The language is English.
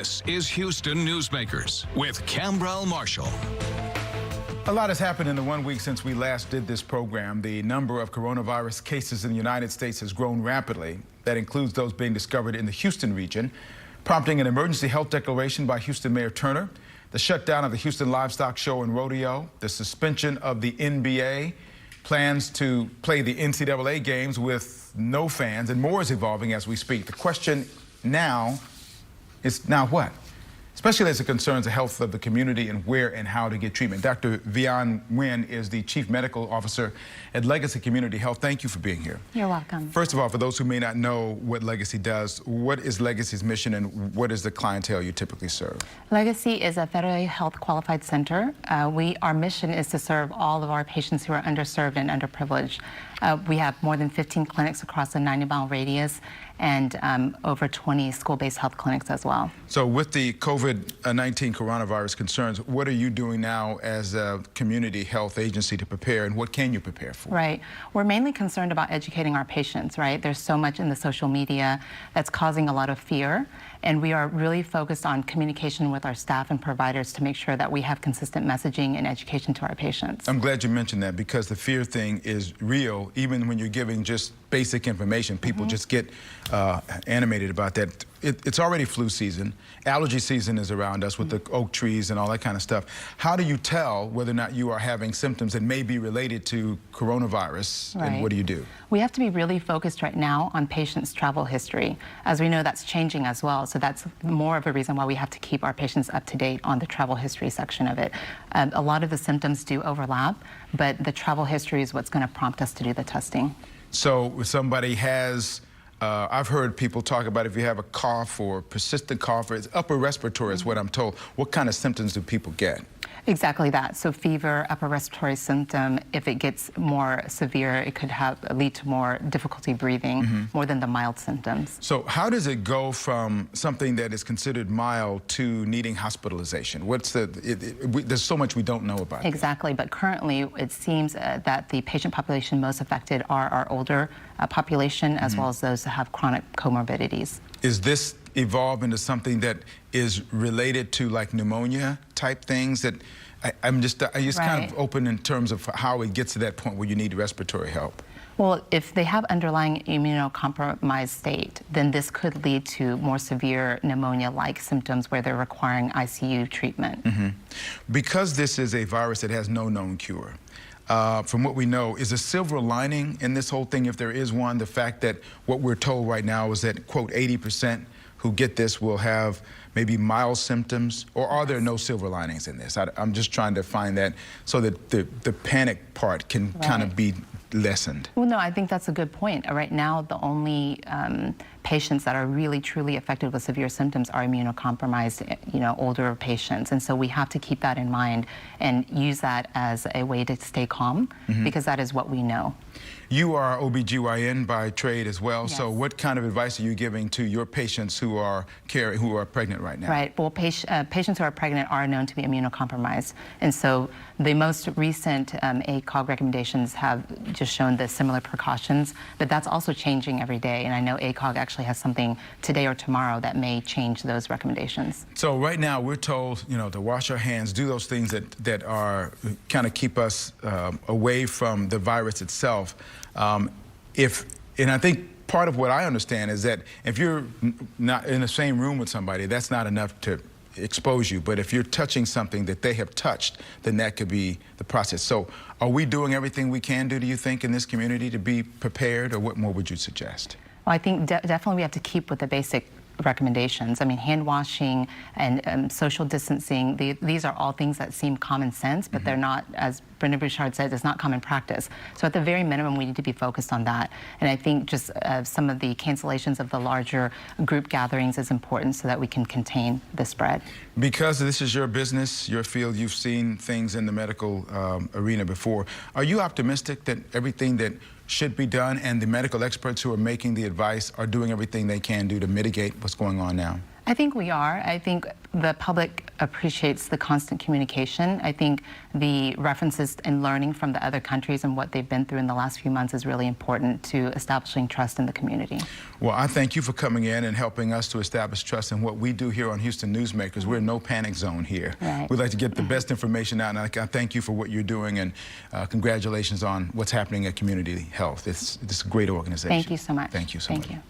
This is Houston Newsmakers with Cambrell Marshall. A lot has happened in the 1 week since we last did this program. The number of coronavirus cases in the United States has grown rapidly. That includes those being discovered in the Houston region, prompting an emergency health declaration by Houston Mayor Turner, the shutdown of the Houston Livestock Show and Rodeo, the suspension of the NBA, plans to play the NCAA games with no fans, and more is evolving as we speak. The question now is what? Especially as it concerns the health of the community and where and how to get treatment. Dr. Vian Nguyen is the Chief Medical Officer at Legacy Community Health. Thank you for being here. You're welcome. First of all, for those who may not know what Legacy does, what is Legacy's mission and what is the clientele you typically serve? Legacy is a federally health qualified center. Our mission is to serve all of our patients who are underserved and underprivileged. We have more than 15 clinics across a 90-mile radius and over 20 school-based health clinics as well. So with the COVID-19 coronavirus concerns, what are you doing now as a community health agency to prepare, and what can you prepare for? Right. We're mainly concerned about educating our patients, right? There's so much in the social media that's causing a lot of fear, and we are really focused on communication with our staff and providers to make sure that we have consistent messaging and education to our patients. I'm glad you mentioned that, because the fear thing is real. Even when you're giving just basic information, people just get animated about that. It's already flu season. Allergy season is around us with the oak trees and all that kind of stuff. How do you tell whether or not you are having symptoms that may be related to coronavirus, and what do you do? We have to be really focused right now on patients' travel history. As we know, that's changing as well, so that's more of a reason why we have to keep our patients up to date on the travel history section of it. A lot of the symptoms do overlap, but the travel history is what's going to prompt us to do the testing. So if somebody has, I've heard people talk about if you have a cough or persistent cough, or it's upper respiratory is what I'm told. What kind of symptoms do people get? Exactly that. So fever, upper respiratory symptom. If it gets more severe, it could lead to more difficulty breathing, more than the mild symptoms. So how does it go from something that is considered mild to needing hospitalization? There's so much we don't know about. Exactly, but currently it seems that the patient population most affected are our older population, as well as those that have chronic comorbidities. Is this evolve into something that is related to like pneumonia type things? That I'm just kind of open in terms of how it gets to that point where you need respiratory help. Well, if they have underlying immunocompromised state, then this could lead to more severe pneumonia-like symptoms where they're requiring ICU treatment. Because this is a virus that has no known cure, from what we know, is a silver lining in this whole thing, if there is one, the fact that what we're told right now is that, quote, 80% who get this will have maybe mild symptoms, or are there no silver linings in this? I'm just trying to find that so that the panic part can kind of be lessened. Well, no, I think that's a good point. Right now, the only patients that are really truly affected with severe symptoms are immunocompromised, older patients. And so we have to keep that in mind and use that as a way to stay calm, because that is what we know. You are OBGYN by trade as well. Yes. So what kind of advice are you giving to your patients who are pregnant right now? Right. Well, patients who are pregnant are known to be immunocompromised. And so the most recent ACOG recommendations have just shown the similar precautions, but that's also changing every day. And I know ACOG actually has something today or tomorrow that may change those recommendations. So right now we're told, to wash our hands, do those things that are kind of keep us away from the virus itself. And I think part of what I understand is that if you're not in the same room with somebody, that's not enough to expose you. But if you're touching something that they have touched, then that could be the process. So are we doing everything we can do, do you think, in this community to be prepared, or what more would you suggest? Well, I think definitely we have to keep with the basic recommendations. I mean, hand washing and social distancing, these are all things that seem common sense, but they're not, as Brenda Bouchard said, it's not common practice. So at the very minimum, we need to be focused on that. And I think just some of the cancellations of the larger group gatherings is important so that we can contain the spread. Because this is your business, your field, you've seen things in the medical arena before. Are you optimistic that everything that should be done and the medical experts who are making the advice are doing everything they can do to mitigate what's going on now? I think we are. I think the public appreciates the constant communication. I think the references and learning from the other countries and what they've been through in the last few months is really important to establishing trust in the community. Well, I thank you for coming in and helping us to establish trust in what we do here on Houston Newsmakers. We're no panic zone here. Right. We like to get the best information out, and I thank you for what you're doing, and congratulations on what's happening at Community Health. It's a great organization. Thank you so much. Thank you so much. Thank you.